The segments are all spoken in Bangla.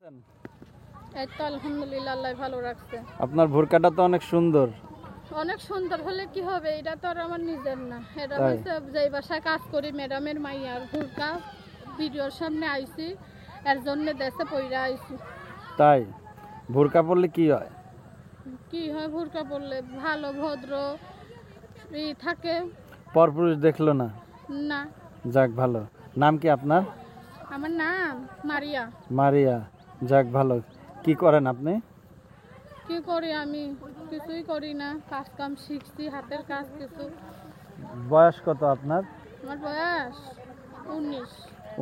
এই তো আলহামদুলিল্লাহ, আল্লাহ ভালো রাখছে। আপনার ভুরকাটা তো অনেক সুন্দর। অনেক সুন্দর হলে কি হবে, এটা তো আর আমার নিজের না, এটা তাই? হচ্ছে যেই বাসায় কাজ করি ম্যাডামের মাইয়ার ভুরকা ভিডিওর সামনে আইছি, এর জন্য দেশে পইরা আইছি। তাই ভুরকা পরলে কি হয়? কি হয় ভুরকা পরলে? ভালো ভদ্র থাকে। পরপুরুষ দেখলো না? না। যাক ভালো। নাম কি আপনার? আমার নাম মারিয়া। মারিয়া। যাক ভালো। কি করেন আপনি? কি করি আমি? কিছুই করি না, কাজ কাম শিখছি, হাতের কাজ কিছু। বয়স কত আপনার? আমার বয়স 19।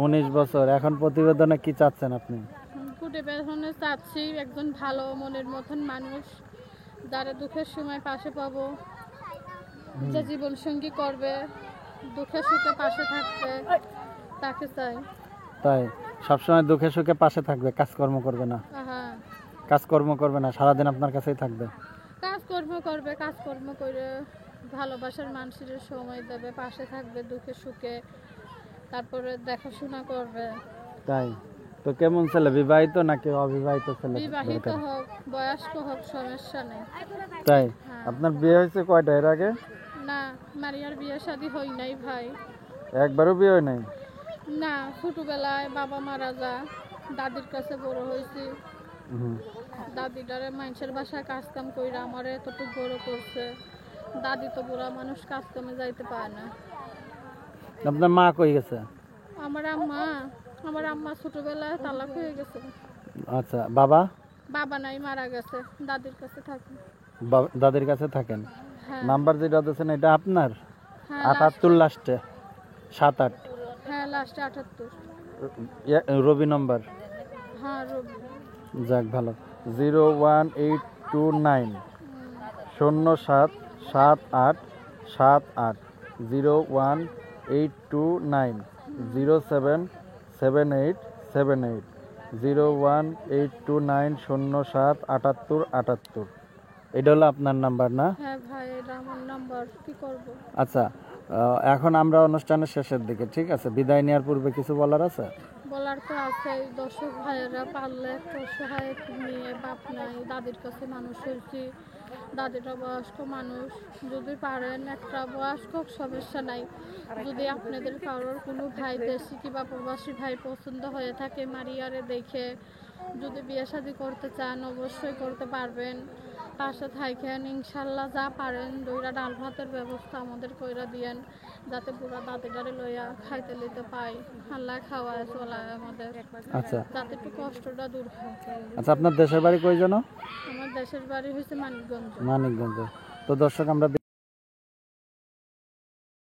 19 বছর। এখন প্রতিবেদনে কি চাচ্ছেন আপনি? কুটে পেছনে চাচ্ছি একজন ভালো মনের মতন মানুষ, যারা দুঃখের সময় পাশে পাবো, যে জীবন সঙ্গী করবে, দুঃখে সুখে পাশে থাকবে, তাকে চাই। তাই সবসময় দুঃখে সুখে পাশে থাকবে, কাজকর্ম করবে না? হ্যাঁ, কাজকর্ম করবে না, সারাদিন আপনার কাছেই থাকবে? কাজকর্ম করবে, কাজকর্ম করে ভালোবাসার মানুষের সময় দেবে, পাশে থাকবে দুঃখে সুখে, তারপরে দেখাশোনা করবে। তাই তো কেমন ছেলে, বিবাহিত নাকি অবিবাহিত ছেলে? বিবাহিত হোক বয়স্ক হোক সমস্যা নেই। তাই হ্যাঁ। আপনার বিয়ে হয়েছে কয়টা এর আগে? না, মারিয়ার বিয়ে শাদী হয় নাই ভাই। একবারও বিয়ে হয় নাই? না, ছোটবেলায় বাবা মারা যায়, দাদির কাছে বড় হয়েছি। হুম। দাদিটারে মানুষের বাসায় কাজ কাম কইরা আমার এতটুকু বড় করছে। দাদি তো বুড়া মানুষ, কাজ কামে যাইতে পারে না। আপনার মা কই গেছে? আমার আম্মা ছোটবেলায় তালাক হয়ে গেছে। আচ্ছা, বাবা? বাবা নাই, মারা গেছে, দাদির কাছে থাকি। দাদির কাছে থাকেন? হ্যাঁ। নাম্বার যেটা দিয়েছেন এটা আপনার? হ্যাঁ, 78 লাস্টে 78? হ্যাঁ, লাস্টে 78। রবি নম্বর? হ্যাঁ, রবি। যাক ভালো। 01829 077878 01829 077878 01829 077878। এটা হলো আপনার নাম্বার না? হ্যাঁ ভাই, এটা আমার নাম্বার, কি করব? আচ্ছা, এখন আমরা অনুষ্ঠানের শেষের দিকে, ঠিক আছে? বিদায় নেওয়ার পূর্বে কিছু বলার আছে? বলার তো আছে, দর্শক ভাইয়েরা পারলে একটা অসহায় নিয়ে, বাপ নাই, দাদির কাছে মানুষ হয়েছি, দাদিটা বয়স্ক মানুষ, যদি পারেন একটা বয়স্ক সমস্যা নাই, যদি আপনাদের কারোর কোনো ভাই দেশি কিংবা প্রবাসী ভাই পছন্দ হয়ে থাকে, মারিয়ারে দেখে যদি বিয়ে শাদী করতে চান অবশ্যই করতে পারবেন। পাশে থাকেন, ইনশাল্লাহ যা পারেন দইরা ডাল ভাতের ব্যবস্থা আমাদের কইরা দিয়েন, যাতে পুরা দাদিটারে লইয়া খাইতে লইতে পাই, আল্লাহ খাওয়ায় চলায় আমাদের, আচ্ছা যাতে একটু কষ্টটা দূর হয়। আচ্ছা, আপনার দেশের বাড়ি কই যেন? আমার দেশের বাড়ি হয়েছে মানিকগঞ্জ। মানিকগঞ্জ। তো দর্শক, আমরা